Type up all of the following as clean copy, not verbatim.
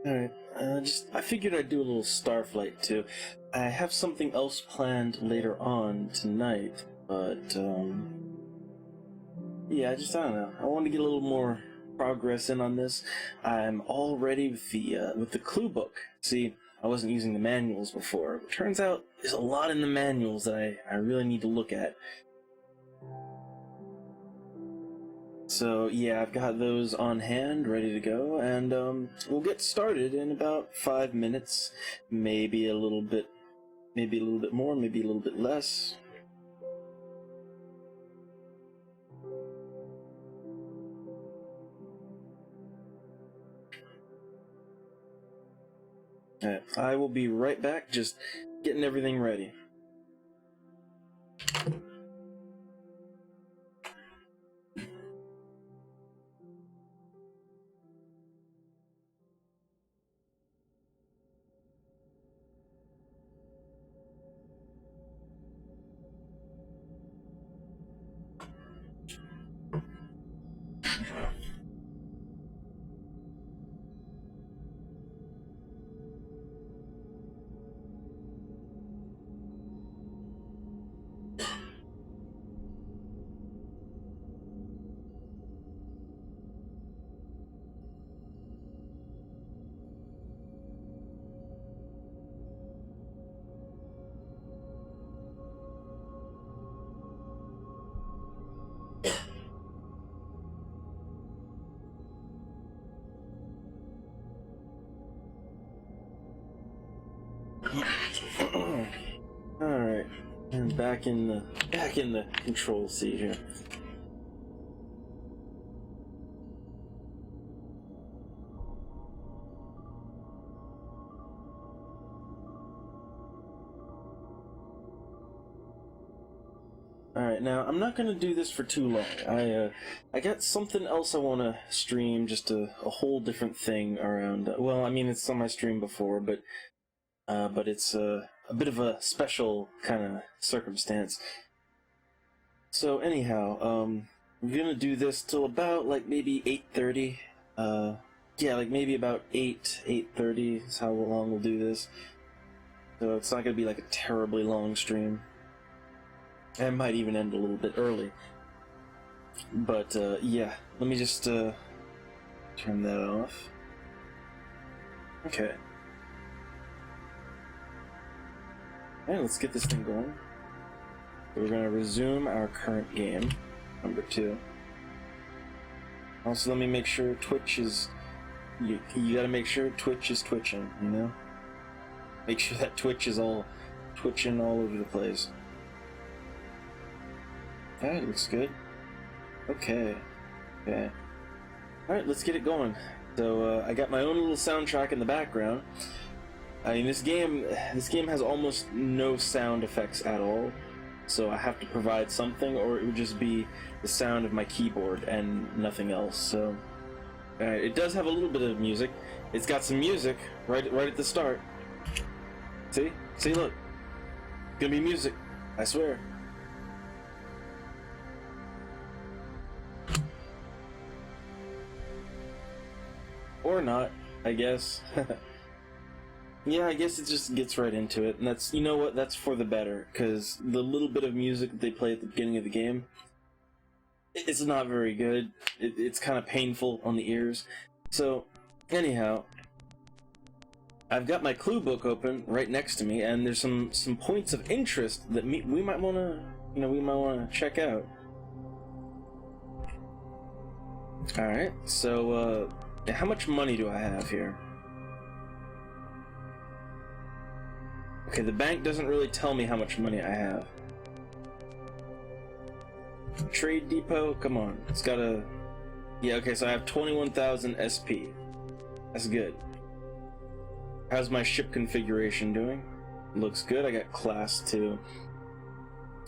Alright, I figured I'd do a little Starflight too. I have something else planned later on tonight, but, yeah, I don't know. I want to get a little more progress in on this. I'm all ready with the clue book. See, I wasn't using the manuals before. It turns out there's a lot in the manuals that I really need to look at. So yeah, I've got those on hand, ready to go, and we'll get started in about 5 minutes, maybe a little bit more, maybe a little bit less. Alright, I will be right back, just getting everything ready. Alright, and back in the control seat here. Alright, now I'm not gonna do this for too long. I got something else I wanna stream, just a whole different thing around, well, I mean, it's on my stream before, but it's a bit of a special kind of circumstance. So anyhow, we're gonna do this till about, like, maybe 8:30. Yeah, like, maybe about 8:30 is how long we'll do this. So it's not gonna be, like, a terribly long stream. And it might even end a little bit early. But, yeah, let me just, turn that off. Okay. Alright, let's get this thing going. So we're gonna resume our current game, number 2. Also, let me make sure Twitch is... You gotta make sure Twitch is twitching, you know? Make sure that Twitch is all twitching all over the place. Alright, looks good. Okay. Alright, let's get it going. So, I got my own little soundtrack in the background. I mean, this game has almost no sound effects at all, so I have to provide something, or it would just be the sound of my keyboard and nothing else. So, it does have a little bit of music. It's got some music right at the start. See, look, it's gonna be music. I swear. Or not, I guess. Yeah, I guess it just gets right into it, and that's, you know what, that's for the better, because the little bit of music that they play at the beginning of the game, it's not very good. It's kind of painful on the ears. So, anyhow, I've got my clue book open right next to me, and there's some points of interest that we might want to, check out. Alright, so, how much money do I have here? Okay, the bank doesn't really tell me how much money I have. Trade depot, come on, it's got a... Yeah, okay, so I have 21,000 SP. That's good. How's my ship configuration doing? Looks good, I got class 2.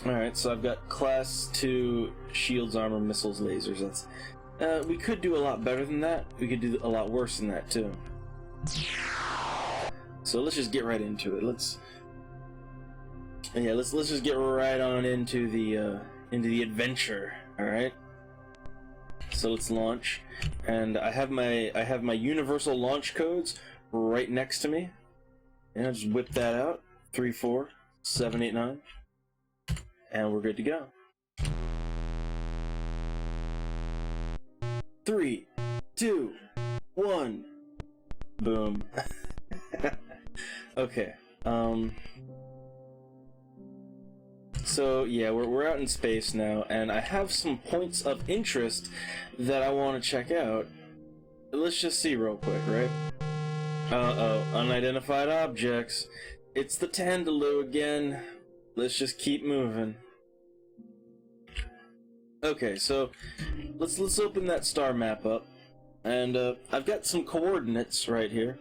Alright, so I've got class 2 shields, armor, missiles, lasers. That's... we could do a lot better than that. We could do a lot worse than that, too. So let's just get right into it. Let's just get right on into the adventure. All right. So let's launch, and I have my universal launch codes right next to me. And just whip that out. 3, 4, 7, 8, 9. And we're good to go. 3, 2, 1. Boom. Okay. So yeah, we're out in space now, and I have some points of interest that I want to check out. Let's just see real quick, right? Uh-oh, unidentified objects. It's the Tandaloo again. Let's just keep moving. Okay, so let's open that star map up, and I've got some coordinates right here.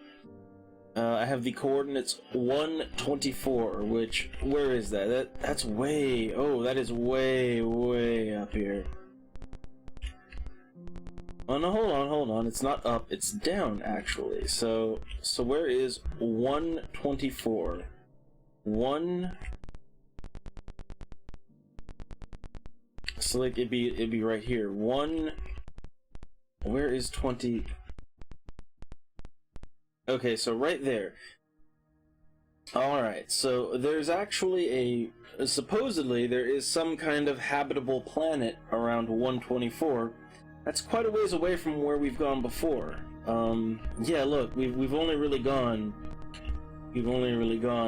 I have the coordinates 124, which, where is that? That's way, oh, that is way up here. Oh no, hold on, it's not up, it's down actually. So where is 124? So like it'd be right here. Where is 20? Okay, so right there. Alright, so there's actually supposedly there is some kind of habitable planet around 124. That's quite a ways away from where we've gone before. Yeah, look, we've only really gone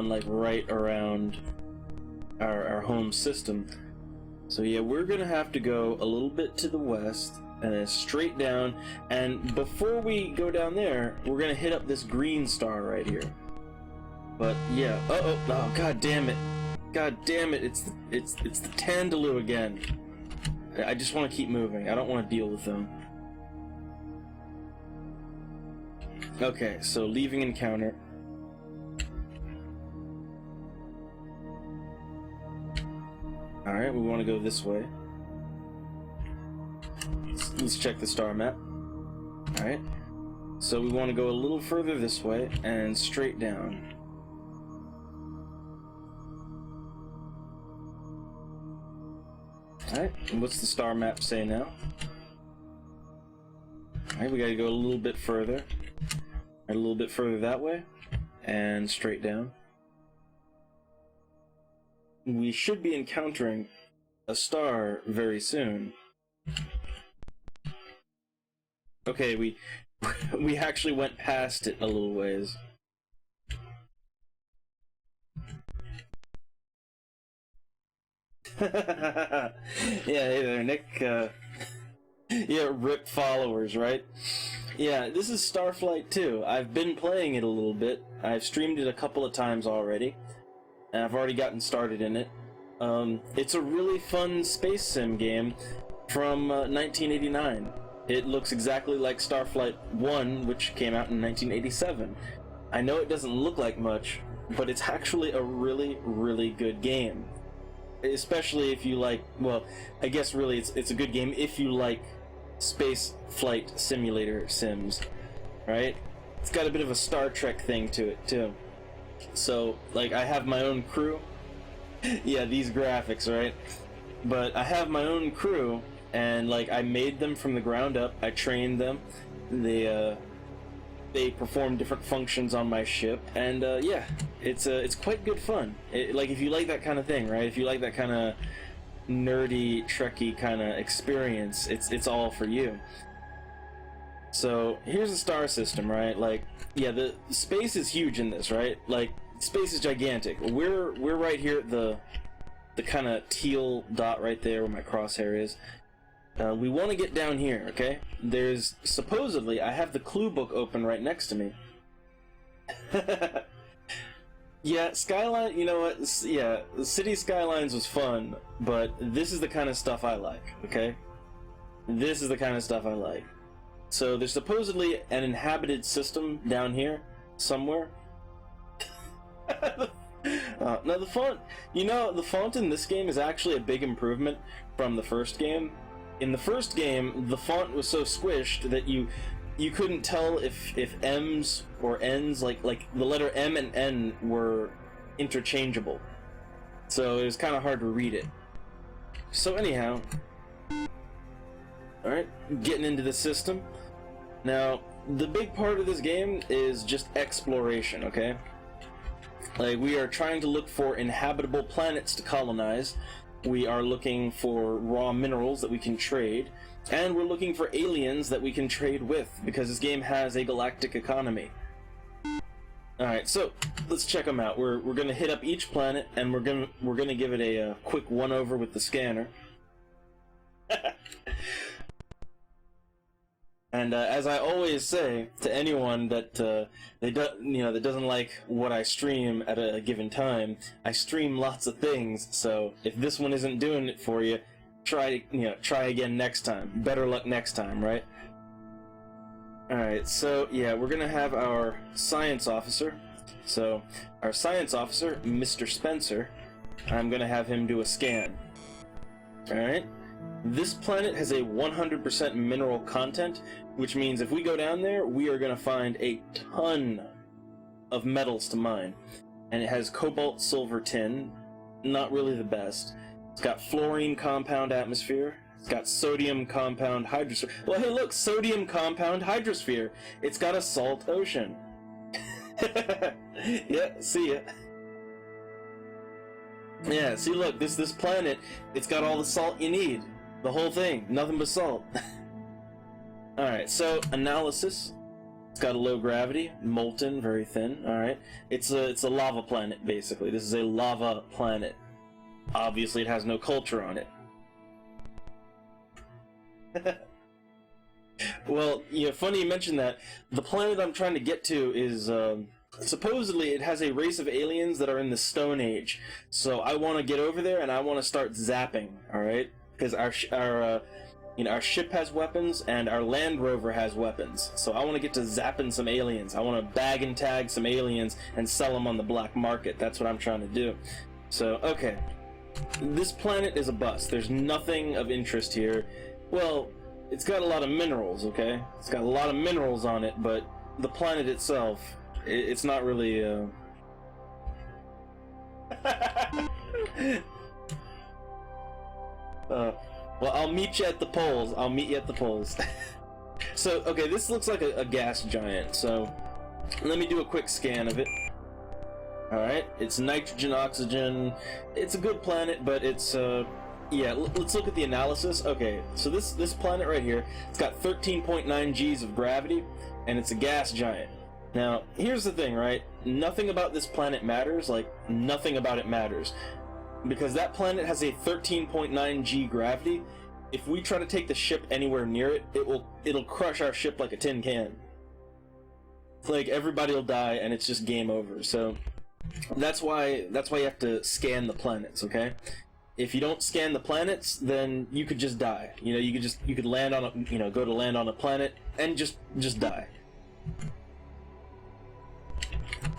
like right around our home system. So yeah, we're gonna have to go a little bit to the west and then straight down, and before we go down there, we're gonna hit up this green star right here. But yeah, oh god damn it, it's the Tandaloo again. I just want to keep moving. I don't want to deal with them. Okay, so leaving encounter. Alright, we want to go this way. Let's check the star map. Alright. So we want to go a little further this way and straight down. Alright, and what's the star map say now? Alright, we gotta go a little bit further. A little bit further that way. And straight down. We should be encountering a star very soon. Okay, we actually went past it a little ways. Yeah, hey there, Nick. Yeah, RIP followers, right? Yeah, this is Starflight 2. I've been playing it a little bit. I've streamed it a couple of times already, and I've already gotten started in it. It's a really fun space sim game from 1989. It looks exactly like Starflight 1, which came out in 1987. I know it doesn't look like much, but it's actually a really good game. Especially if you like, well, I guess really it's a good game if you like space flight simulator sims, right? It's got a bit of a Star Trek thing to it too. So, like, I have my own crew. Yeah, these graphics, right? But I have my own crew, and like I made them from the ground up. I trained them. They perform different functions on my ship, and yeah, it's quite good fun. Like, if you like that kind of thing, right? If you like that kind of nerdy, Trekky kind of experience, it's all for you. So here's the star system, right? Like, yeah, the space is huge in this, right? Like, space is gigantic. We're right here at the kind of teal dot right there where my crosshair is. We want to get down here, okay? There's, supposedly, I have the clue book open right next to me. Yeah, Skyline, you know what? Yeah, City Skylines was fun, but this is the kind of stuff I like, okay? This is the kind of stuff I like. So there's supposedly an inhabited system down here, somewhere. Now the font, you know, the font in this game is actually a big improvement from the first game. In the first game, the font was so squished that you couldn't tell if M's or N's, like the letter M and N were interchangeable. So it was kind of hard to read it. So anyhow, alright, getting into the system. Now, the big part of this game is just exploration, okay? Like, we are trying to look for inhabitable planets to colonize, we are looking for raw minerals that we can trade, and we're looking for aliens that we can trade with, because this game has a galactic economy. Alright, so let's check them out. We're gonna hit up each planet, and we're gonna give it a quick one-over with the scanner. And as I always say to anyone that that doesn't like what I stream at a given time, I stream lots of things. So if this one isn't doing it for you, try again next time. Better luck next time, right? All right. So yeah, we're gonna have our science officer. So our science officer, Mr. Spencer, I'm gonna have him do a scan. All right. This planet has a 100% mineral content, which means if we go down there, we are going to find a ton of metals to mine. And it has cobalt, silver, tin, not really the best. It's got fluorine compound atmosphere. It's got sodium compound hydrosphere. Well, hey, look, sodium compound hydrosphere. It's got a salt ocean. Yeah, see ya. Yeah, see, look, this planet, it's got all the salt you need. The whole thing, nothing but salt. Alright, so, analysis. It's got a low gravity, molten, very thin, alright. It's a lava planet, basically. This is a lava planet. Obviously, it has no culture on it. Well, funny you mention that. The planet I'm trying to get to is, supposedly it has a race of aliens that are in the Stone Age. So I want to get over there and I want to start zapping, alright? Because our ship has weapons and our Land Rover has weapons. So I want to get to zapping some aliens. I want to bag and tag some aliens and sell them on the black market. That's what I'm trying to do. So, okay. This planet is a bust. There's nothing of interest here. Well, it's got a lot of minerals, okay? It's got a lot of minerals on it, but the planet itself, it's not really, well, I'll meet you at the poles. I'll meet you at the poles. So, okay, this looks like a gas giant, so let me do a quick scan of it. Alright, it's nitrogen, oxygen. It's a good planet, but it's, yeah, let's look at the analysis. Okay, so this planet right here, it's got 13.9 Gs of gravity, and it's a gas giant. Now, here's the thing, right? Nothing about this planet matters, like, nothing about it matters. Because that planet has a 13.9 G gravity. If we try to take the ship anywhere near it, it'll crush our ship like a tin can. Like, everybody will die, and it's just game over. So, that's why you have to scan the planets, okay? If you don't scan the planets, then you could just die. You could land on a, go to land on a planet and just die.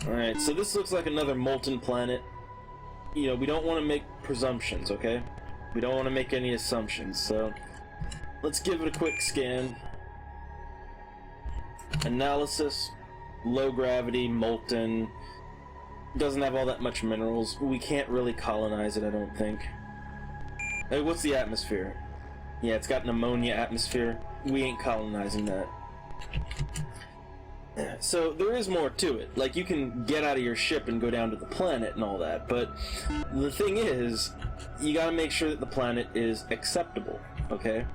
Alright, so this looks like another molten planet. We don't want to make presumptions, okay? We don't want to make any assumptions, so let's give it a quick scan. Analysis, low gravity, molten, doesn't have all that much minerals. We can't really colonize it, I don't think. Hey, what's the atmosphere? Yeah, it's got an ammonia atmosphere. We ain't colonizing that. So there is more to it. Like, you can get out of your ship and go down to the planet and all that, but the thing is, you gotta make sure that the planet is acceptable, okay?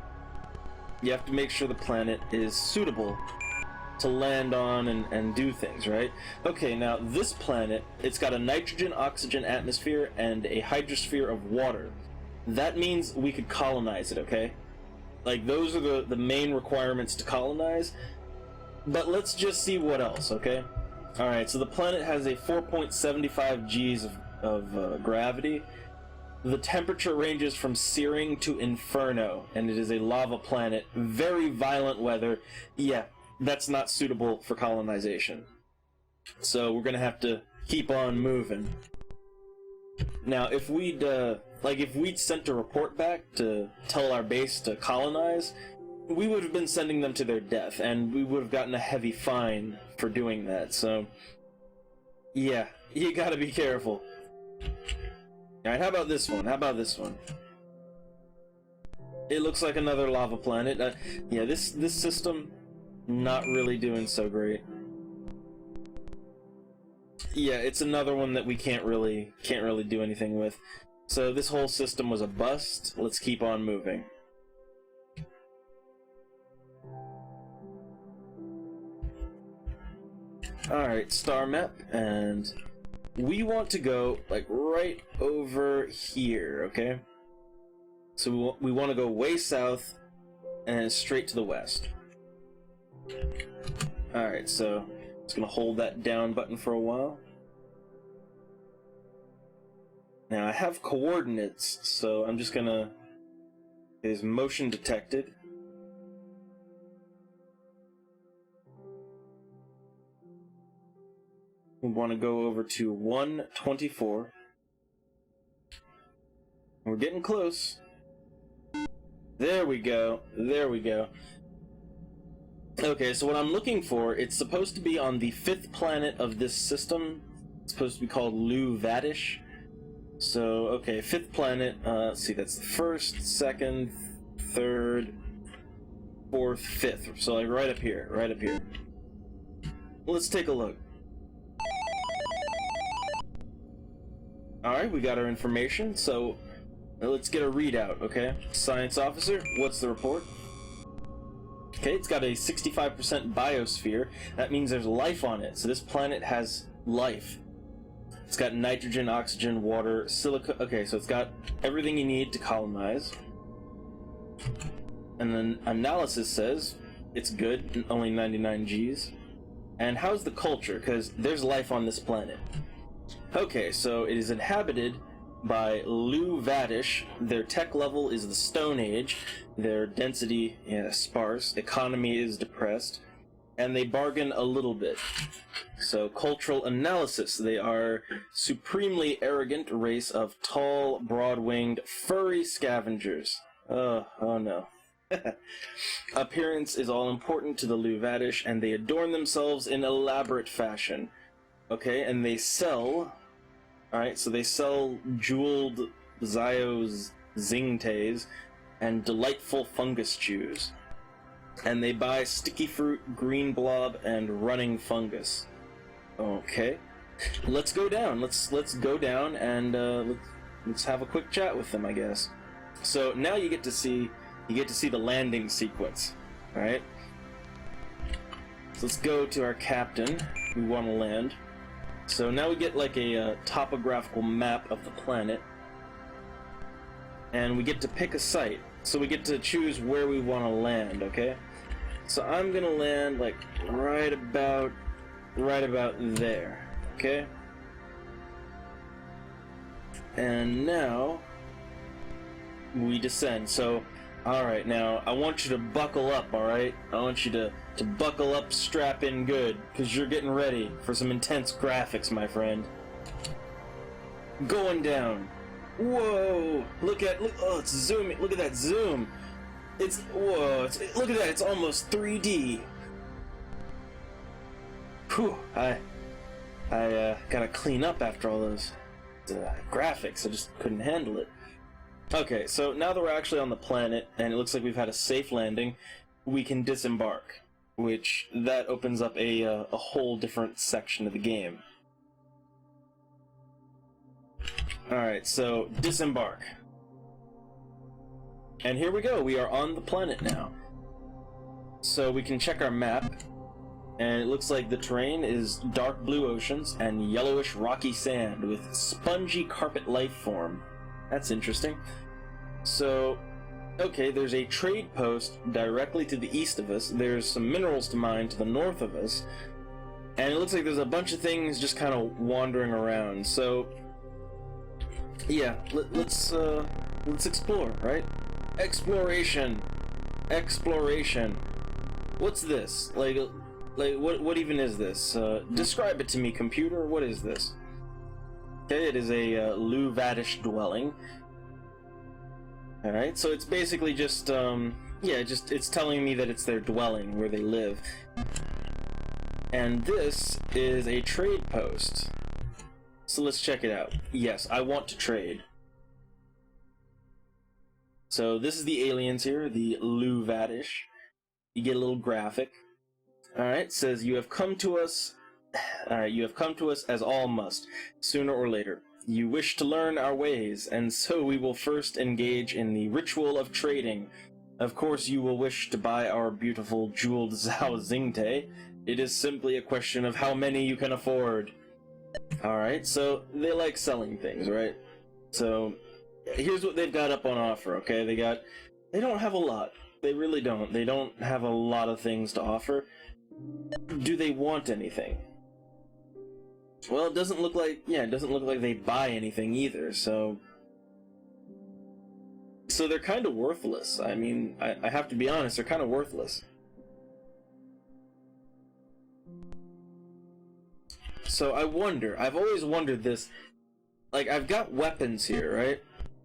You have to make sure the planet is suitable to land on and do things, right? Okay, now this planet, it's got a nitrogen, oxygen atmosphere and a hydrosphere of water. That means we could colonize it, okay? Like, those are the main requirements to colonize. But let's just see what else, okay? Alright, so the planet has a 4.75 Gs of gravity. The temperature ranges from searing to inferno, and it is a lava planet. Very violent weather. Yeah, that's not suitable for colonization. So we're gonna have to keep on moving. Now, if we'd sent a report back to tell our base to colonize, we would have been sending them to their death, and we would have gotten a heavy fine for doing that, so yeah, you gotta be careful. Alright, how about this one? It looks like another lava planet. Yeah, this system, Not really doing so great. Yeah, it's another one that we can't really do anything with. So this whole system was a bust. Let's keep on moving. Alright, star map, and we want to go, like, right over here, okay? So we want to go way south and straight to the west. Alright, so just gonna hold that down button for a while. Now I have coordinates, so I'm just gonna... Is motion detected. We want to go over to 124. We're getting close. There we go. There we go. Okay, so what I'm looking for, it's supposed to be on the 5th planet of this system. It's supposed to be called Lu Vadish. So, okay, 5th planet. Let's see, that's the 1st, 2nd, 3rd, 4th, 5th. So, like, right up here, right up here. Let's take a look. Alright, we got our information, so let's get a readout, okay? Science officer, what's the report? Okay, it's got a 65% biosphere. That means there's life on it, so this planet has life. It's got nitrogen, oxygen, water, silica. Okay, so it's got everything you need to colonize. And then analysis says it's good, only 99 Gs. And how's the culture? Because there's life on this planet. Okay, so it is inhabited by Lu Vadish. Their tech level is the Stone Age. Their density, sparse. Economy is depressed. And they bargain a little bit. So, cultural analysis. They are supremely arrogant race of tall, broad-winged, furry scavengers. Oh no. Appearance is all important to the Lu Vadish, and they adorn themselves in elaborate fashion. Okay, and they sell... Alright, so they sell jeweled Zios Zingtays and delightful fungus chews. And they buy sticky fruit, green blob, and running fungus. Okay. Let's go down. Let's go down and let's have a quick chat with them, I guess. So now you get to see the landing sequence. Alright? So let's go to our captain. We want to land. So now we get like a topographical map of the planet, and we get to pick a site. So we get to choose where we want to land, okay? So I'm gonna land like right about there, okay? And now we descend. So, alright, now I want you to buckle up, alright? I want you to buckle up, strap in good, because you're getting ready for some intense graphics, my friend. Going down. Whoa! Look, oh, it's zooming. Look at that zoom. Look at that, it's almost 3D. Whew, I gotta clean up after all those graphics. I just couldn't handle it. Okay, so now that we're actually on the planet, and it looks like we've had a safe landing, we can disembark. Which, that opens up a whole different section of the game. Alright, so, disembark. And here we go, we are on the planet now. So we can check our map, and it looks like the terrain is dark blue oceans and yellowish rocky sand with spongy carpet life form. That's interesting. So... Okay, there's a trade post directly to the east of us. There's some minerals to mine to the north of us. And it looks like there's a bunch of things just kind of wandering around. So, yeah, let's explore, right? Exploration. Exploration. What's this? Like what even is this? Describe it to me, computer. What is this? Okay, it is a Lu Vadish dwelling. Alright, so it's basically just, it's telling me that it's their dwelling, where they live. And this is a trade post. So let's check it out. Yes, I want to trade. So this is the aliens here, the Lu Vadish. You get a little graphic. Alright, says you have come to us. You have come to us as all must, sooner or later. You wish to learn our ways, and so we will first engage in the ritual of trading. Of course, you will wish to buy our beautiful jeweled Zhao Xingte. It is simply a question of how many you can afford. Alright, so they like selling things, right? So here's what they've got up on offer, okay? They don't have a lot. They really don't. They don't have a lot of things to offer. Do they want anything? Well, it doesn't look like they buy anything either, so they're kind of worthless. I mean, I have to be honest, they're kind of worthless. So I wonder, I've always wondered this, like, I've got weapons here, right?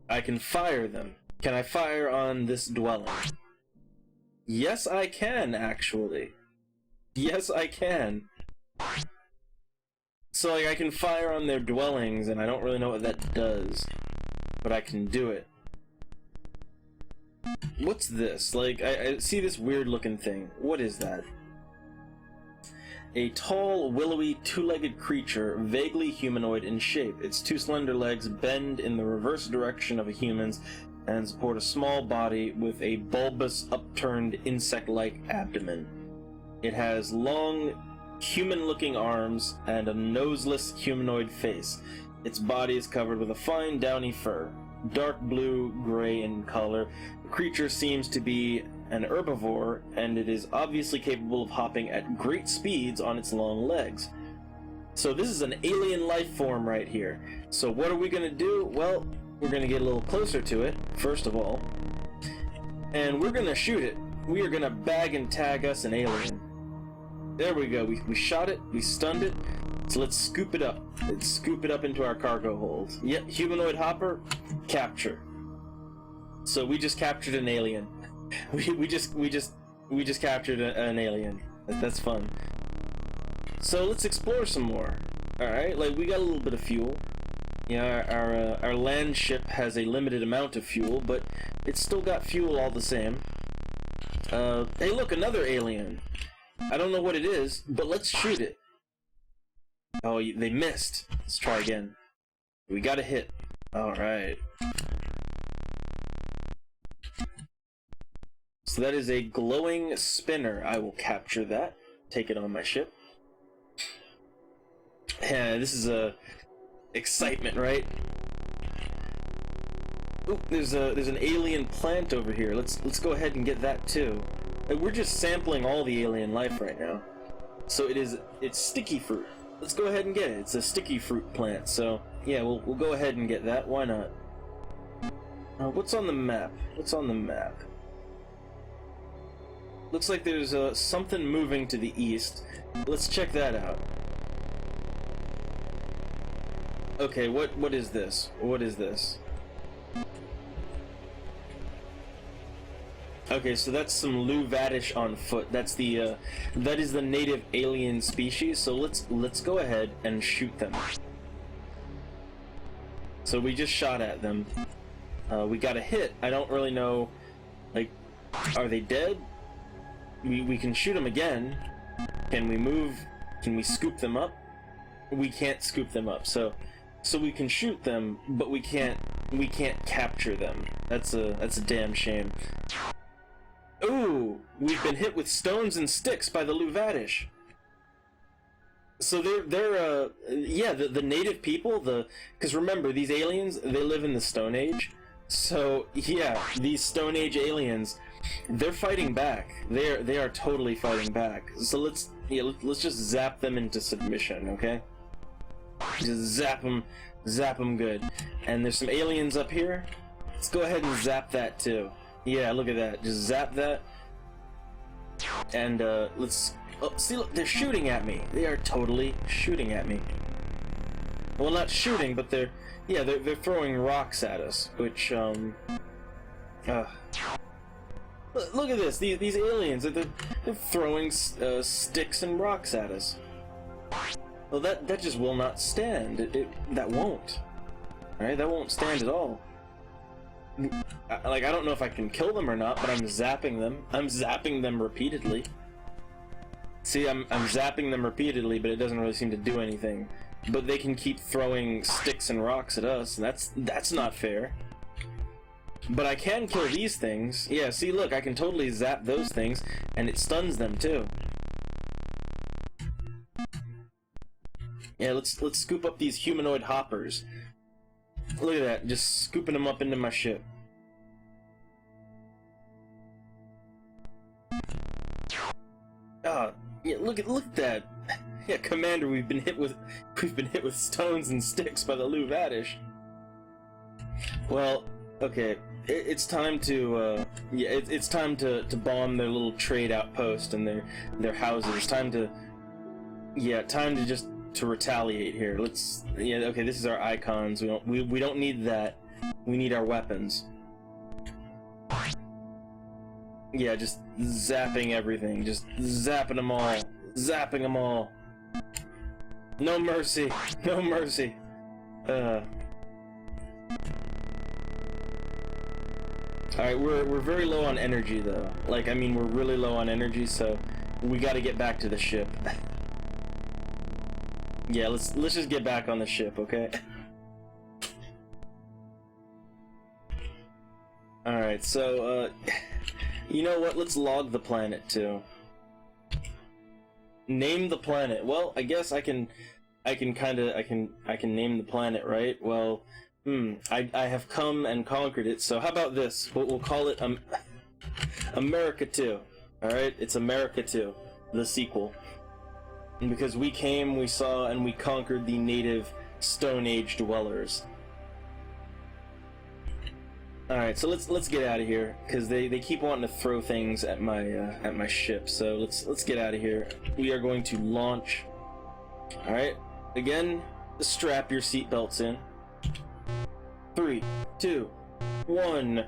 I can fire them. Can I fire on this dwelling? Yes, I can, actually. Yes, I can. So, like, I can fire on their dwellings, and I don't really know what that does. But I can do it. What's this? Like, I see this weird-looking thing. What is that? A tall, willowy, two-legged creature, vaguely humanoid in shape. Its two slender legs bend in the reverse direction of a human's and support a small body with a bulbous, upturned, insect-like abdomen. It has long, human-looking arms and a noseless humanoid face. Its body is covered with a fine, downy fur. Dark blue, gray in color, the creature seems to be an herbivore, and it is obviously capable of hopping at great speeds on its long legs. So this is an alien life form right here. So what are we going to do? Well, we're going to get a little closer to it, first of all, and we're going to shoot it. We are going to bag and tag us an alien. There we go. We shot it, we stunned it, so let's scoop it up. Let's scoop it up into our cargo hold. Yep, humanoid hopper, capture. So we just captured an alien. We just captured an alien. That's fun. So let's explore some more. Alright, like, we got a little bit of fuel. Yeah, our land ship has a limited amount of fuel, but it's still got fuel all the same. Hey look, another alien. I don't know what it is, but let's shoot it. Oh, they missed. Let's try again. We got a hit. Alright. So that is a glowing spinner. I will capture that. Take it on my ship. Yeah, this is excitement, right? Ooh, there's an alien plant over here. Let's go ahead and get that too. And we're just sampling all the alien life right now. So it's sticky fruit. Let's go ahead and get it. It's a sticky fruit plant. So yeah, we'll go ahead and get that. Why not? What's on the map? What's on the map? Looks like there's something moving to the east. Let's check that out. Okay, what is this? What is this? Okay, so that's some Luvadish on foot. That's the that is the native alien species. So let's go ahead and shoot them. So we just shot at them. We got a hit. I don't really know, like, are they dead? We can shoot them again. Can we move? Can we scoop them up? We can't scoop them up. So we can shoot them, but we can't capture them. That's a damn shame. Ooh, we've been hit with stones and sticks by the Luvadish. So they're yeah, the native people, because remember, these aliens, they live in the Stone Age. So yeah, these Stone Age aliens, they're fighting back. They are totally fighting back. So let's just zap them into submission, okay? Just zap them good. And there's some aliens up here. Let's go ahead and zap that too. Yeah, look at that. Just zap that. And let's see, look, they're shooting at me. They are totally shooting at me. Well, not shooting, but they're throwing rocks at us, which look at this. These aliens, they're throwing sticks and rocks at us. Well, that just will not stand. That won't. All right, that won't stand at all. Like, I don't know if I can kill them or not, but I'm zapping them. I'm zapping them repeatedly. See, I'm zapping them repeatedly, but it doesn't really seem to do anything. But they can keep throwing sticks and rocks at us, and that's not fair. But I can kill these things. Yeah, see, look, I can totally zap those things, and it stuns them too. Yeah, let's scoop up these humanoid hoppers. Look at that, just scooping them up into my ship. Ah, yeah, look at that. Yeah, Commander, we've been hit with stones and sticks by the Luvadish. Well, okay, it's time to it's time to bomb their little trade outpost and their houses. It's time to just to retaliate here. Okay, this is our icons. We don't need that. We need our weapons. Yeah, just zapping everything. Just zapping them all. Zapping them all. No mercy. No mercy. Alright, we're very low on energy though. Like, I mean, we're really low on energy, so we gotta get back to the ship. Yeah, let's just get back on the ship, okay? Alright, so, you know what? Let's log the planet, too. Name the planet. Well, I guess I can name the planet, right? Well, I have come and conquered it, so how about this? We'll call it, America 2. Alright? It's America 2. The sequel. Because we came, we saw, and we conquered the native Stone Age dwellers. Alright, so let's get out of here, because they keep wanting to throw things at my ship, so let's get out of here. We are going to launch. Alright, again, strap your seatbelts in. 3, 2, 1.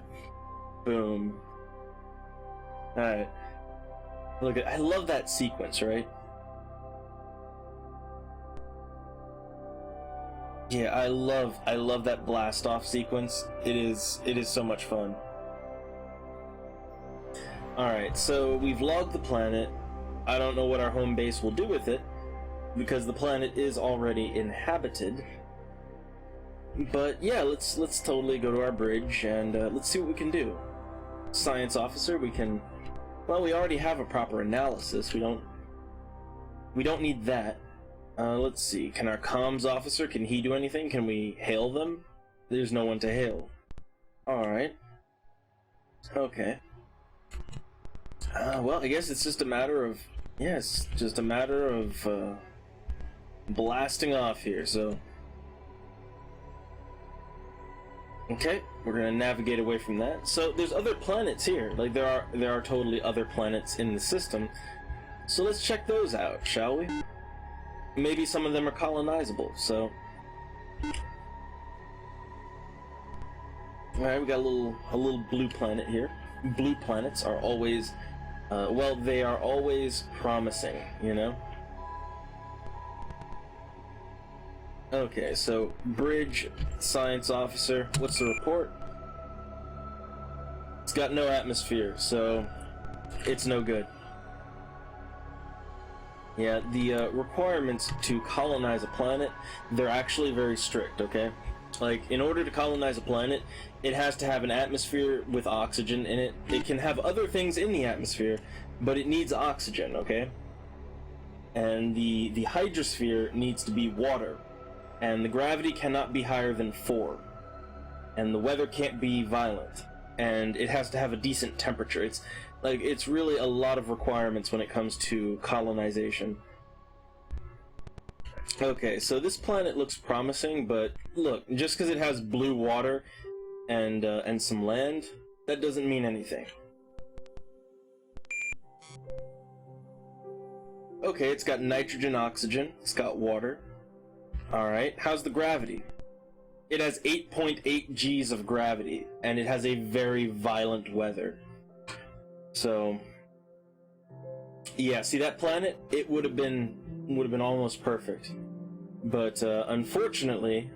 Boom. Alright. Look at, I love that sequence, right? Yeah, I love that blast off sequence. It is so much fun. Alright, so we've logged the planet. I don't know what our home base will do with it, because the planet is already inhabited. But yeah, let's totally go to our bridge and let's see what we can do. Science officer, we can. Well, we already have a proper analysis. We don't need that. Let's see. Can our comms officer? Can he do anything? Can we hail them? There's no one to hail. All right. Okay. Well, I guess it's just a matter of just a matter of blasting off here. So. Okay, we're gonna navigate away from that. So there's other planets here. Like there are totally other planets in the system. So let's check those out, shall we? Maybe some of them are colonizable. So, all right, we got a little blue planet here. Blue planets are always, well, they are always promising, you know. Okay, so bridge, science officer, what's the report? It's got no atmosphere, so it's no good. Yeah, the requirements to colonize a planet, they're actually very strict, okay? Like, in order to colonize a planet, it has to have an atmosphere with oxygen in it. It can have other things in the atmosphere, but it needs oxygen, okay? And the hydrosphere needs to be water. And the gravity cannot be higher than 4. And the weather can't be violent. And it has to have a decent temperature. It's really a lot of requirements when it comes to colonization. Okay, so this planet looks promising, but look, just because it has blue water and some land, that doesn't mean anything. Okay, it's got nitrogen, oxygen, it's got water. Alright, how's the gravity? It has 8.8 Gs of gravity, and it has a very violent weather. So, yeah, see that planet? It would have been almost perfect. But unfortunately,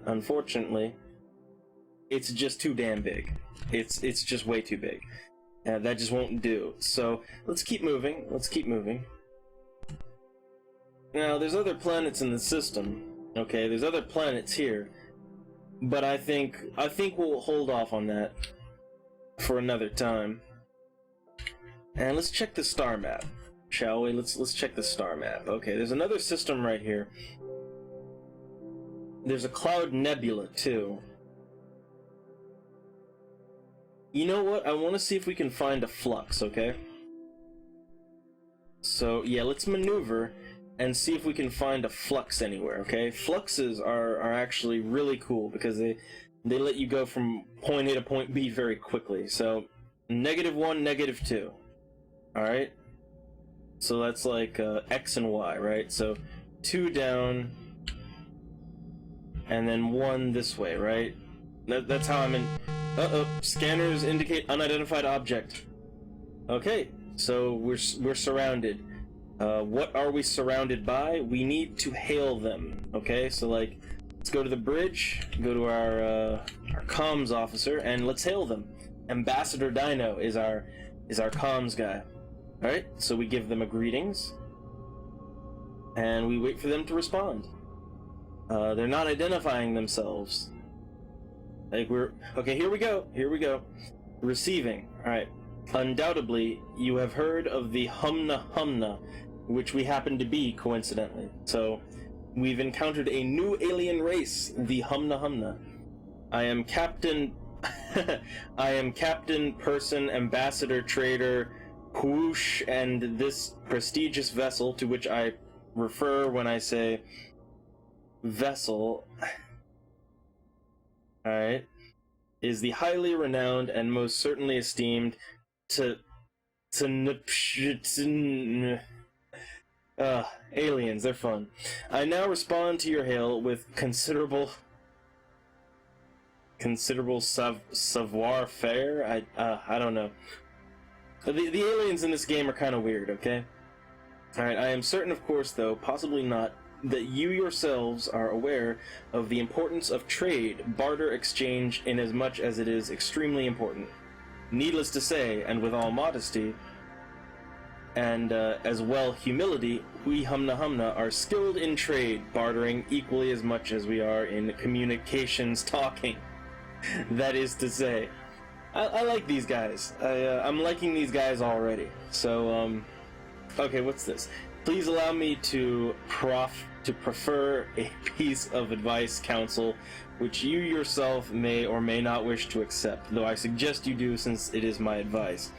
it's just too damn big. It's just way too big. That just won't do. So, let's keep moving. Now, there's other planets in the system. Okay, there's other planets here. But I think we'll hold off on that for another time. And let's check the star map, shall we? Let's check the star map. Okay, there's another system right here. There's a cloud nebula too. You know what? I want to see if we can find a flux, okay? So, yeah, let's maneuver and see if we can find a flux anywhere, okay? Fluxes are actually really cool because they let you go from point A to point B very quickly. So, -1, -2. Alright? So that's like X and Y, right? So, 2 down, and then 1 this way, right? That's how I'm in... Uh-oh, scanners indicate unidentified object. Okay, so we're surrounded. What are we surrounded by? We need to hail them, okay? So, like, let's go to the bridge, go to our comms officer, and let's hail them. Ambassador Dino is our comms guy. Alright, so we give them a greetings, and we wait for them to respond. They're not identifying themselves. Like, okay, here we go. Receiving. Alright. Undoubtedly, you have heard of the Humna Humna, which we happen to be, coincidentally. So, we've encountered a new alien race, the Humna Humna. I am Captain... I am Captain, Person, Ambassador, Trader, Whoosh, and this prestigious vessel, to which I refer when I say vessel... Alright, is the highly renowned and most certainly esteemed aliens, they're fun. I now respond to your hail with considerable savoir-faire? I don't know. The aliens in this game are kind of weird, okay? Alright, I am certain, of course, though, possibly not, that you yourselves are aware of the importance of trade, barter, exchange, inasmuch as it is extremely important. Needless to say, and with all modesty, and as well humility, we Humna Humna are skilled in trade, bartering equally as much as we are in communications talking. That is to say, I like these guys. I'm liking these guys already. So, okay, what's this? Please allow me to prefer a piece of advice, counsel, which you yourself may or may not wish to accept, though I suggest you do since it is my advice.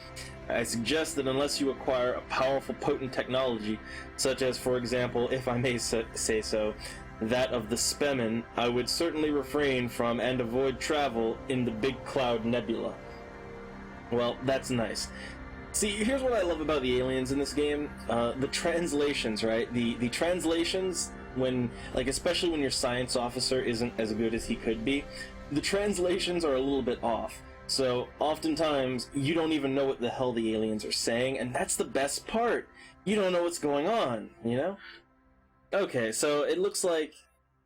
I suggest that unless you acquire a powerful, potent technology, such as, for example, if I may say so, that of the Spemen, I would certainly refrain from and avoid travel in the Big Cloud Nebula. Well, that's nice. See, here's what I love about the aliens in this game. The translations, right? The translations, when, like, especially when your science officer isn't as good as he could be, the translations are a little bit off. So, oftentimes, you don't even know what the hell the aliens are saying, and that's the best part. You don't know what's going on, you know? Okay, so it looks like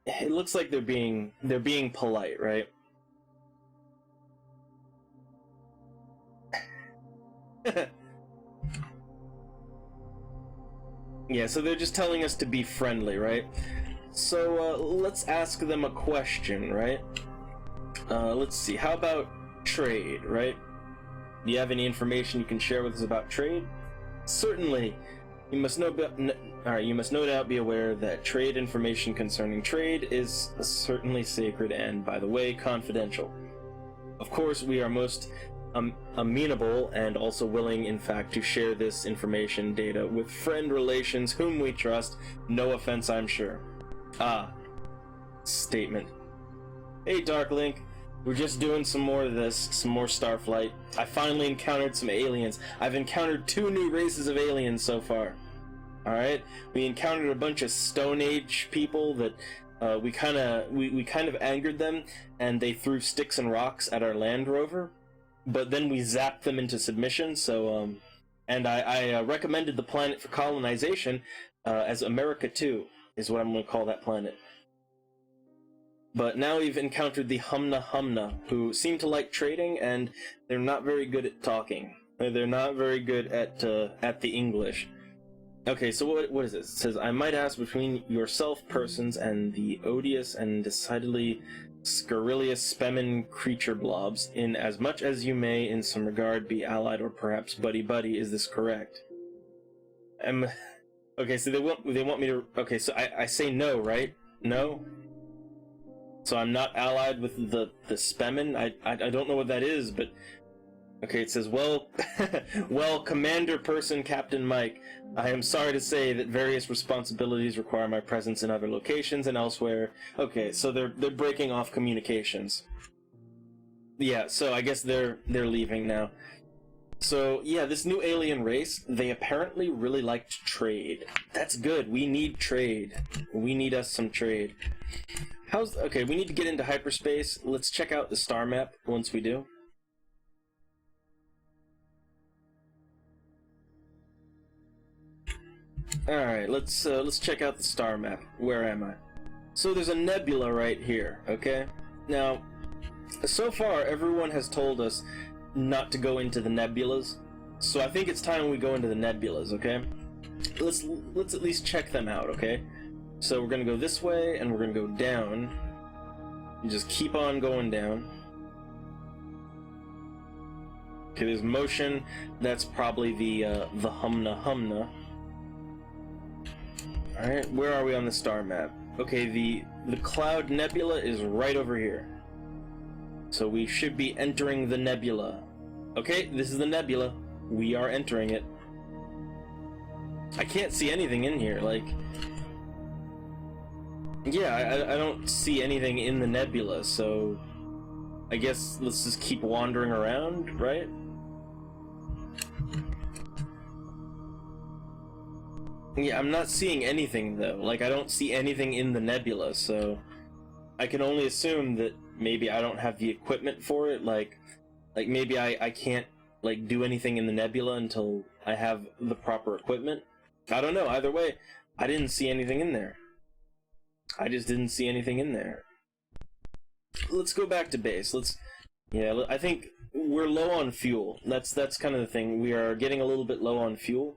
they're being polite, right? Yeah, so they're just telling us to be friendly, right? So, let's ask them a question, right? Let's see, how about trade, right? Do you have any information you can share with us about trade? Certainly. You must no doubt be aware that trade information concerning trade is certainly sacred and, by the way, confidential. Of course, we are most amenable and also willing, in fact, to share this information data with friend relations whom we trust. No offense, I'm sure. Statement. Hey, Darklink. We're just doing some more of this, some more Starflight. I finally encountered some aliens. I've encountered 2 new races of aliens so far. Alright? We encountered a bunch of Stone Age people that we kind of angered them, and they threw sticks and rocks at our Land Rover. But then we zapped them into submission, so, and I recommended the planet for colonization as America 2, is what I'm going to call that planet. But now we've encountered the Humna Humna, who seem to like trading, and they're not very good at talking. They're not very good at the English. Okay, so what is this? It says, I might ask between yourself persons and the odious and decidedly scurrilous spemin creature blobs, in as much as you may in some regard be allied or perhaps buddy-buddy, is this correct? Okay, so they want me to... Okay, so I say no, right? No? So I'm not allied with the spemin? I don't know what that is, but... Okay, it says, well, well, Commander Person Captain Mike, I am sorry to say that various responsibilities require my presence in other locations and elsewhere. Okay, so they're breaking off communications. Yeah, so I guess they're leaving now. So, yeah, this new alien race, they apparently really like to trade. That's good. We need trade. We need us some trade. Okay, we need to get into hyperspace. Let's check out the star map once we do. Alright, let's check out the star map. Where am I? So there's a nebula right here, okay? Now, so far everyone has told us not to go into the nebulas, so I think it's time we go into the nebulas, okay? Let's at least check them out, okay? So we're gonna go this way, and we're gonna go down. And just keep on going down. Okay, there's motion. That's probably the Humna Humna. Alright, where are we on the star map? Okay, the Cloud Nebula is right over here. So we should be entering the nebula. Okay, this is the nebula. We are entering it. I can't see anything in here, like... Yeah, I don't see anything in the nebula, so... I guess let's just keep wandering around, right? Yeah, I'm not seeing anything, though. Like, I don't see anything in the nebula, so... I can only assume that maybe I don't have the equipment for it, like maybe I can't, like, do anything in the nebula until I have the proper equipment. I don't know, either way, I didn't see anything in there. I just didn't see anything in there. Let's go back to base. Yeah, I think we're low on fuel. That's kind of the thing. We are getting a little bit low on fuel.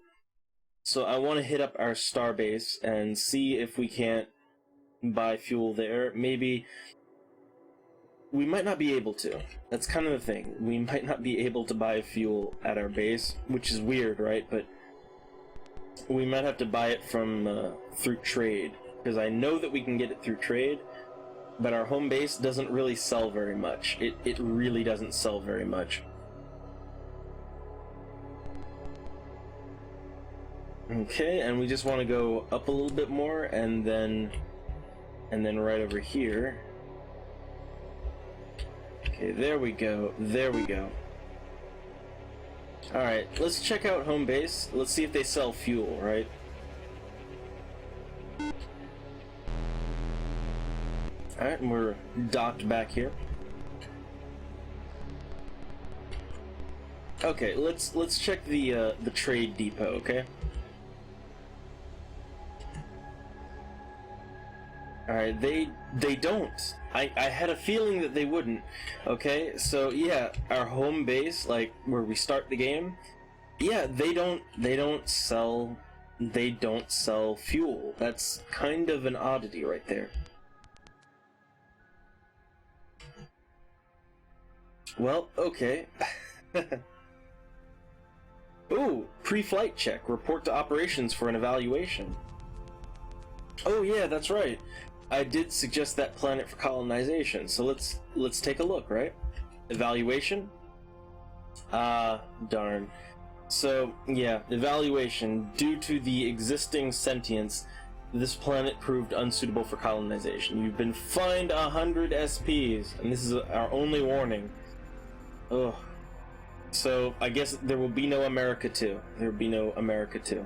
So I want to hit up our starbase and see if we can't buy fuel there. Maybe we might not be able to. That's kind of the thing. We might not be able to buy fuel at our base, which is weird, right? But we might have to buy it from through trade, because I know that we can get it through trade, but our home base doesn't really sell very much. It really doesn't sell very much. Okay, and we just want to go up a little bit more, and then right over here. Okay, there we go. There we go. Alright, let's check out home base. Let's see if they sell fuel, right? Alright, and we're docked back here. Okay, let's check the trade depot, okay? Alright, they don't. I had a feeling that they wouldn't. Okay, so yeah, our home base, like where we start the game, yeah, they don't sell fuel. That's kind of an oddity right there. Well, okay. Ooh, pre-flight check. Report to operations for an evaluation. Oh yeah, that's right. I did suggest that planet for colonization, so let's take a look, right? Evaluation? Ah, darn. So, yeah, evaluation. Due to the existing sentience, this planet proved unsuitable for colonization. You've been fined 100 SPs, and this is our only warning. Ugh. So, I guess there will be no America 2. There will be no America 2.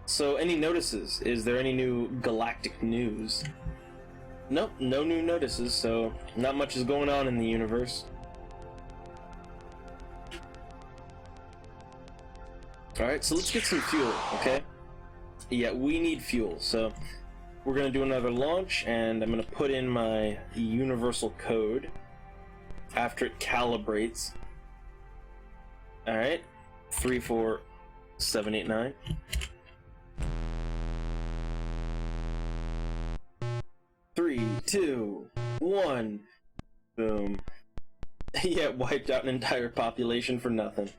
So, any notices? Is there any new galactic news? Nope, no new notices, so not much is going on in the universe. Alright, so let's get some fuel, okay? Yeah, we need fuel, so we're gonna do another launch, and I'm gonna put in my universal code after it calibrates. Alright, 34789. 2, 1. Boom. Yeah, wiped out an entire population for nothing.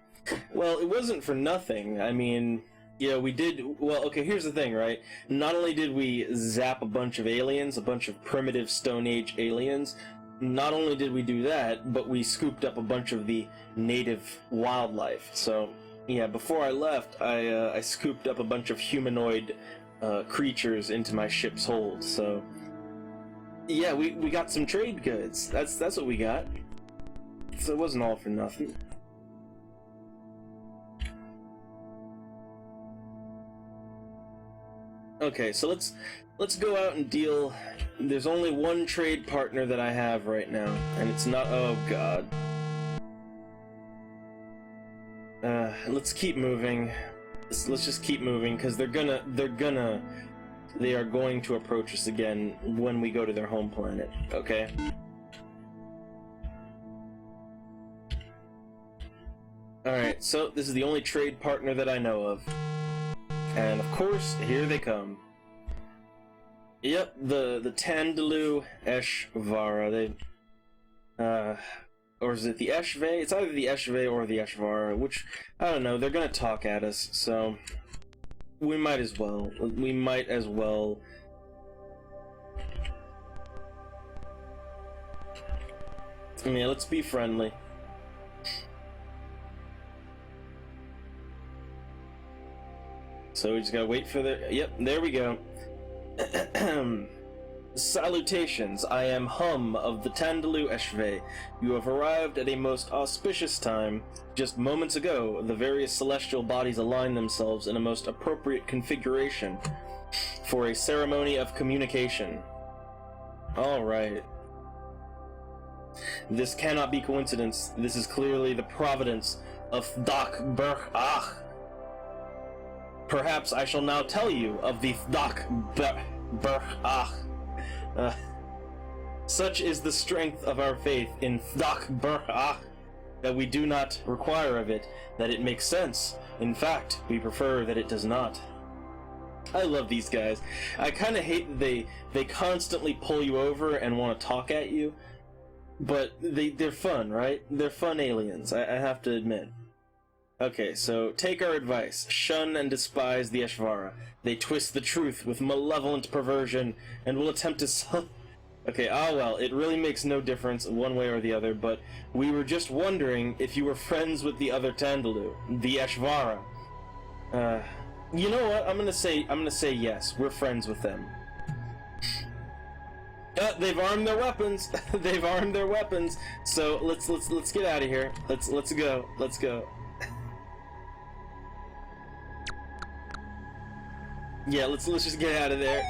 Well, it wasn't for nothing. I mean, yeah, we did... Well, okay, here's the thing, right? Not only did we zap a bunch of aliens, a bunch of primitive Stone Age aliens, not only did we do that, but we scooped up a bunch of the native wildlife. So, yeah, before I left, I scooped up a bunch of humanoid creatures into my ship's hold, so... Yeah, we got some trade goods. That's what we got. So it wasn't all for nothing. Okay, so let's go out and deal. There's only one trade partner that I have right now, and it's not. Oh God. Let's keep moving. Let's just keep moving, because they are going to approach us again when we go to their home planet. Okay. Alright, so this is the only trade partner that I know of. And of course, here they come. Yep, the Tandalu Eshvara. Or is it the Eshve? It's either the Eshve or the Eshvara, which, I don't know, they're gonna talk at us, so... We might as well. Yeah, let's be friendly. So we just gotta wait for the... Yep, there we go. Salutations, I am Hum of the Tandalu Eshve. You have arrived at a most auspicious time. Just moments ago, the various celestial bodies aligned themselves in a most appropriate configuration for a ceremony of communication. Alright. This cannot be coincidence. This is clearly the providence of Thdak Burch-Ach. Perhaps I shall now tell you of the Thdak Burch-Ach. Such is the strength of our faith in Thdak Burch-Ach that we do not require of it that it makes sense. In fact, we prefer that it does not. I love these guys. I kind of hate that they constantly pull you over and want to talk at you, but they're fun, right? They're fun aliens, I have to admit. Okay, so take our advice. Shun and despise the Eshvara. They twist the truth with malevolent perversion and will attempt to Okay, well, it really makes no difference one way or the other, but we were just wondering if you were friends with the other Tandalu, the Eshvara. You know what? I'm gonna say yes. We're friends with them. They've armed their weapons. They've armed their weapons. So let's get out of here. Let's go. Let's go. Yeah, let's just get out of there.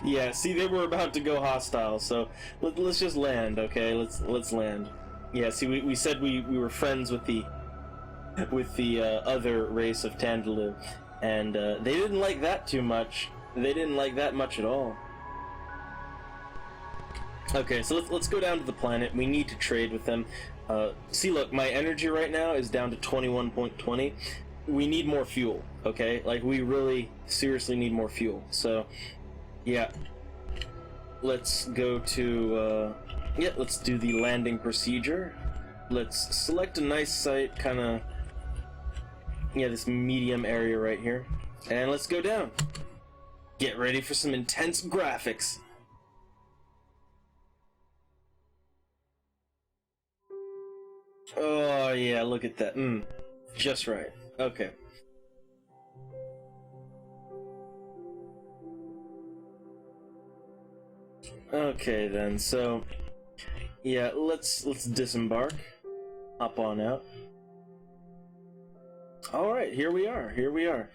Yeah, see, they were about to go hostile, so let's just land, okay? Let's land. Yeah, see, we said we were friends with the other race of Tandalu, and they didn't like that too much. They didn't like that much at all. Okay, so let's go down to the planet. We need to trade with them. See, look, my energy right now is down to 21.20. We need more fuel, okay? Like, we really seriously need more fuel. So, yeah. Let's go to, yeah, let's do the landing procedure. Let's select a nice site, kind of, yeah, this medium area right here. And let's go down. Get ready for some intense graphics. Oh, yeah, look at that. Just right. Okay. Okay then, so yeah, let's disembark. Hop on out. Alright, here we are.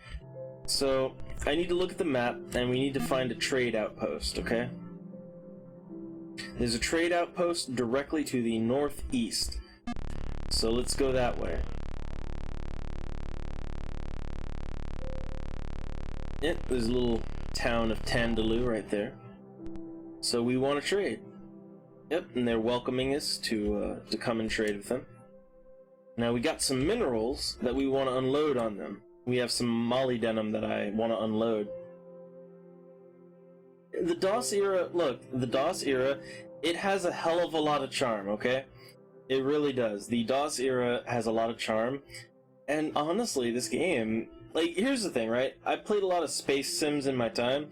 So I need to look at the map and we need to find a trade outpost, okay? There's a trade outpost directly to the northeast. So let's go that way. Yep, there's a little town of Tandalu right there. So we want to trade. Yep, and they're welcoming us to come and trade with them. Now we got some minerals that we want to unload on them. We have some molybdenum that I want to unload. the DOS era, look, the DOS era, it has a hell of a lot of charm, okay? It really does. The DOS era has a lot of charm, and honestly, this game, like, here's the thing, right? I played a lot of space sims in my time,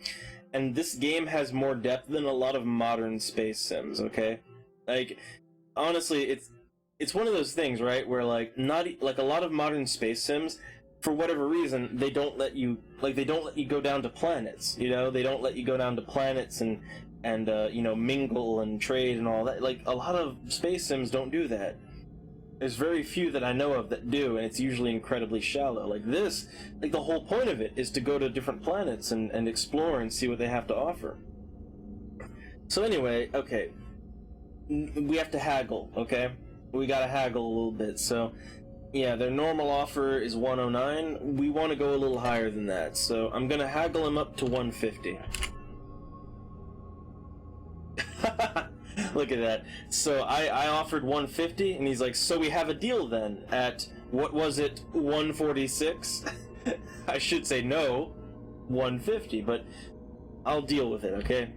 and this game has more depth than a lot of modern space sims, okay? Like, honestly, it's one of those things, right, where, like, like, a lot of modern space sims, for whatever reason, they don't let you go down to planets, you know? They don't let you go down to planets and you know, mingle and trade and all that. Like, a lot of space sims don't do that. There's very few that I know of that do, and it's usually incredibly shallow. Like this, like, the whole point of it is to go to different planets and explore and see what they have to offer. So anyway, okay. We have to haggle, okay? We gotta haggle a little bit, so... Yeah, their normal offer is 109. We want to go a little higher than that, so I'm gonna haggle him up to 150. Look at that. So I offered 150, and he's like, so we have a deal then at, what was it, 146? I should say no, 150, but I'll deal with it, okay?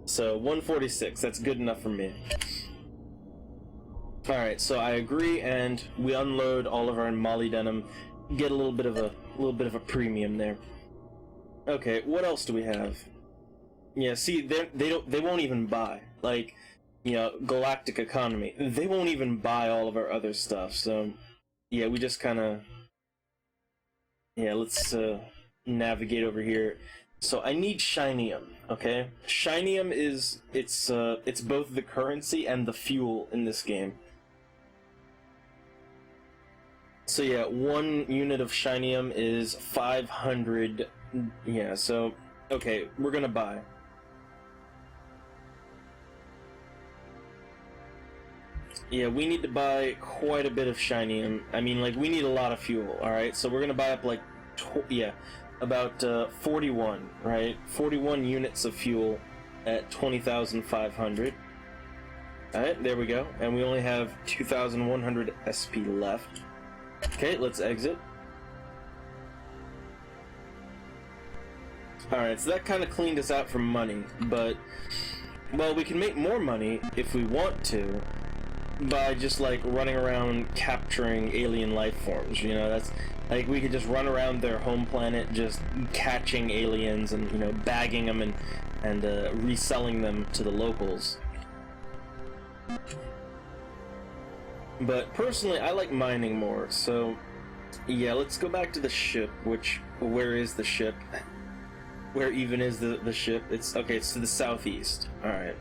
So 146, that's good enough for me. Alright, so I agree, and we unload all of our molybdenum, get a little bit of a premium there. Okay, what else do we have? Yeah, see, they won't even buy. Like, you know, galactic economy. They won't even buy all of our other stuff, so yeah, we just kinda... Yeah, let's navigate over here. So I need shinium, okay? Shinium is, it's both the currency and the fuel in this game. So yeah, 1 unit of shinium is 500, yeah, so, okay, we're gonna buy. Yeah, we need to buy quite a bit of shinium. I mean, like, we need a lot of fuel, alright? So we're gonna buy up, like, about 41, right? 41 units of fuel at 20,500. Alright, there we go. And we only have 2,100 SP left. Okay, let's exit. Alright, so that kind of cleaned us out from money, but... Well, we can make more money if we want to by just, like, running around capturing alien life forms, you know? That's... Like, we could just run around their home planet just catching aliens and, you know, bagging them and reselling them to the locals. But personally, I like mining more, so yeah, let's go back to the ship, where is the ship? Where even is the ship? It's, okay, it's to the southeast. Alright.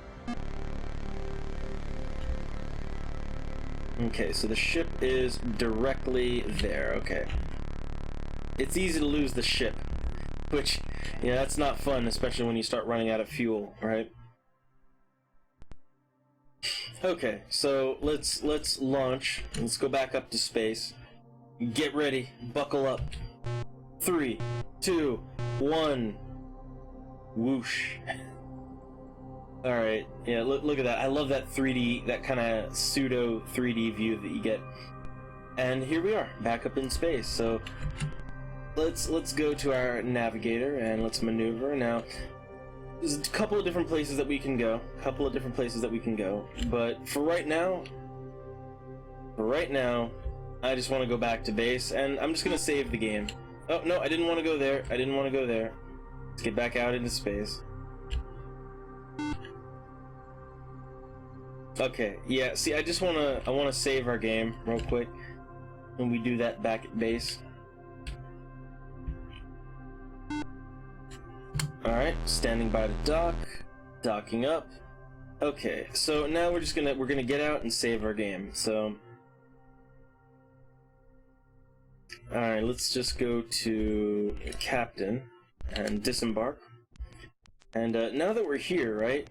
Okay, so the ship is directly there, okay. It's easy to lose the ship, which, yeah, that's not fun, especially when you start running out of fuel, right? Okay, so let's launch. Let's go back up to space. Get ready. Buckle up. 3, 2, 1. Whoosh. Alright, yeah, look at that. I love that 3D, that kind of pseudo 3D view that you get. And here we are, back up in space. So let's go to our navigator and let's maneuver. Now, there's a couple of different places that we can go. But for right now, I just want to go back to base, and I'm just gonna save the game. Oh no, I didn't want to go there. Let's get back out into space. Okay, yeah. See, I wanna save our game real quick when we do that back at base. Alright, standing by the dock, docking up. Okay, so now we're gonna get out and save our game, so... Alright, let's just go to Captain and disembark. And now that we're here, right?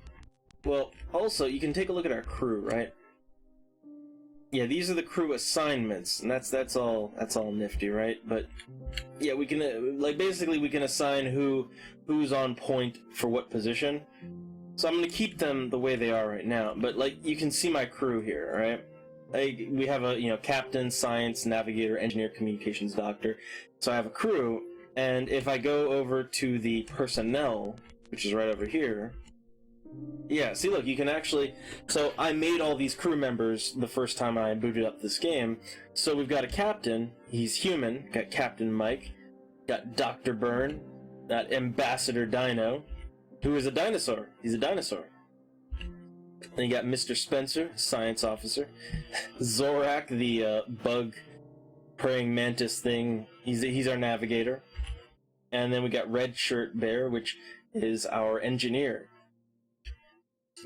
Well, also, you can take a look at our crew, right? Yeah, these are the crew assignments, and that's all nifty, right? But yeah, we can basically we can assign who's on point for what position. So I'm gonna keep them the way they are right now. But like, you can see my crew here, right? Like, we have a captain, science, navigator, engineer, communications, doctor. So I have a crew, and if I go over to the personnel, which is right over here, Yeah, see, look, you can actually... So, I made all these crew members the first time I booted up this game. So, we've got a captain. He's human. Got Captain Mike. Got Dr. Byrne. Got Ambassador Dino, who is a dinosaur. He's a dinosaur. Then you got Mr. Spencer, science officer. Zorak, the bug praying mantis thing. He's our navigator. And then we got Red Shirt Bear, which is our engineer.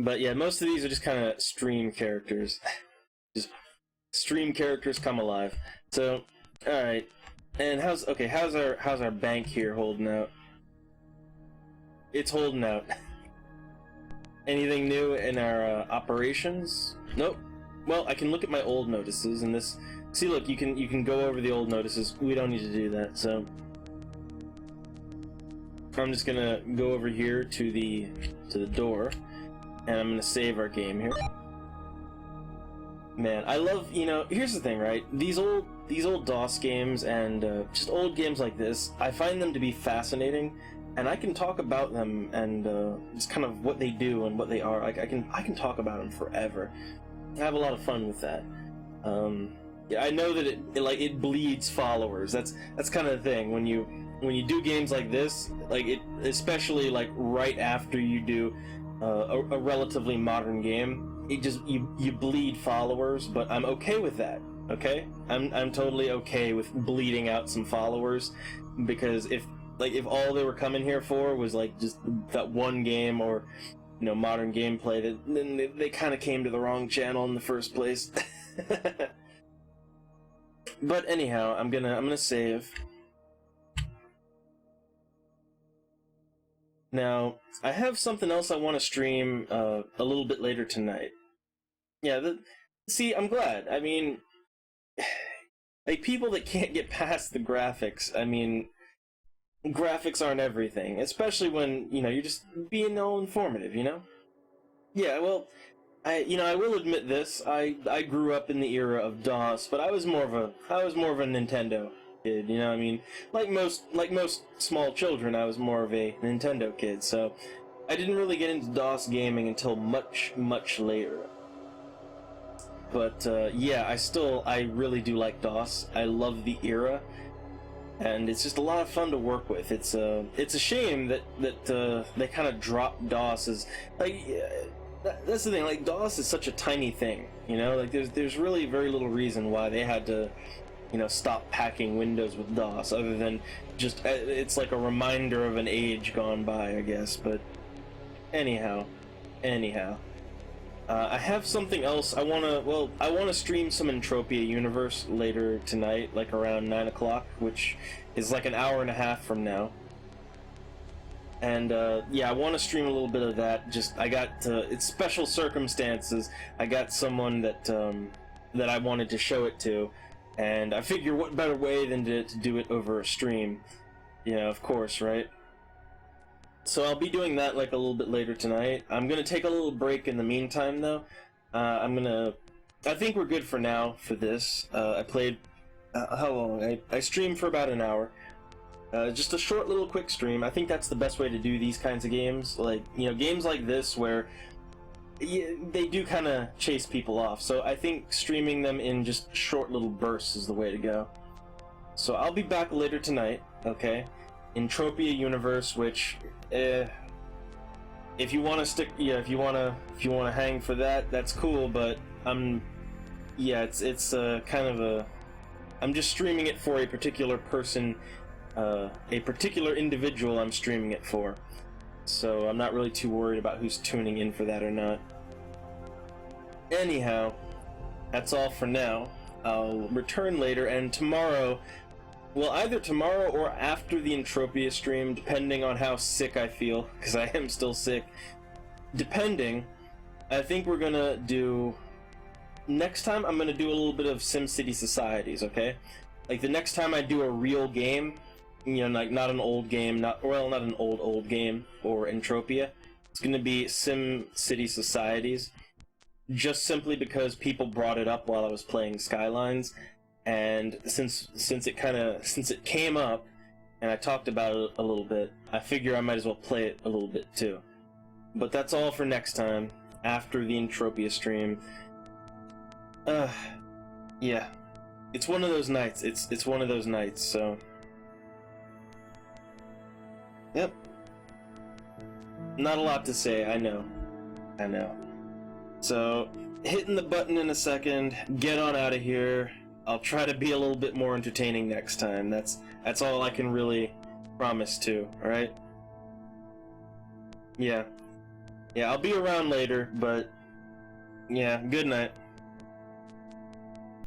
But yeah, most of these are just kind of stream characters. Just stream characters come alive. So, all right. And how's our bank here holding out? It's holding out. Anything new in our operations? Nope. Well, I can look at my old notices, and this. See, look, you can go over the old notices. We don't need to do that. So I'm just gonna go over here to the door. And I'm gonna save our game here. Man, I love, here's the thing, right? These old DOS games and just old games like this, I find them to be fascinating, and I can talk about them and just kind of what they do and what they are. Like I can talk about them forever. I have a lot of fun with that. Yeah, I know that it bleeds followers. That's kind of the thing when you do games like this, especially right after you do a relatively modern game, you bleed followers, but I'm okay with that. Okay, I'm totally okay with bleeding out some followers, because if all they were coming here for was just that one game or modern gameplay, then they kind of came to the wrong channel in the first place. But anyhow, I'm gonna save. Now, I have something else I want to stream a little bit later tonight. Yeah, see, I'm glad. I mean, people that can't get past the graphics, I mean, graphics aren't everything, especially when, you're just being all informative, Yeah, well, I will admit this. I grew up in the era of DOS, but I was more of a Nintendo kid, I mean, like most small children, I was more of a Nintendo kid, so I didn't really get into DOS gaming until much later. But yeah, I really do like DOS. I love the era, and it's just a lot of fun to work with. It's a shame that they kind of dropped DOS as that's the thing. DOS is such a tiny thing, there's really very little reason why they had to stop packing Windows with DOS, other than just it's like a reminder of an age gone by, I guess. But anyhow, I have something else. I wanna stream some Entropia Universe later tonight, around 9 o'clock, which is an hour and a half from now. And yeah, I want to stream a little bit of that. Just it's special circumstances. I got someone that I wanted to show it to. And I figure what better way than to do it over a stream. Of course, right? So I'll be doing that a little bit later tonight. I'm gonna take a little break in the meantime, though. I think we're good for now for this. I played... how long? I streamed for about an hour. Just a short little quick stream. I think that's the best way to do these kinds of games. Games like this where... Yeah, they do kind of chase people off, so I think streaming them in just short little bursts is the way to go. So I'll be back later tonight, okay? Entropia Universe, which, if you want to stick, if you want to hang for that, that's cool. But it's kind of a, I'm just streaming it for a particular person, a particular individual. I'm streaming it for. So I'm not really too worried about who's tuning in for that or not. Anyhow, that's all for now. I'll return later, and tomorrow, well, either tomorrow or after the Entropia stream, depending on how sick I feel, because I am still sick. Depending, I think we're gonna do... Next time, I'm gonna do a little bit of SimCity Societies, okay? The next time I do a real game, not an old game, not an old game, or Entropia. It's gonna be SimCity Societies, just simply because people brought it up while I was playing Skylines, and since it came up, and I talked about it a little bit, I figure I might as well play it a little bit too. But that's all for next time, after the Entropia stream. Yeah. It's one of those nights. It's one of those nights, so... Yep. Not a lot to say, I know. I know. So, hitting the button in a second, get on out of here. I'll try to be a little bit more entertaining next time. That's all I can really promise to, alright? Yeah. Yeah, I'll be around later, but... Yeah, good night.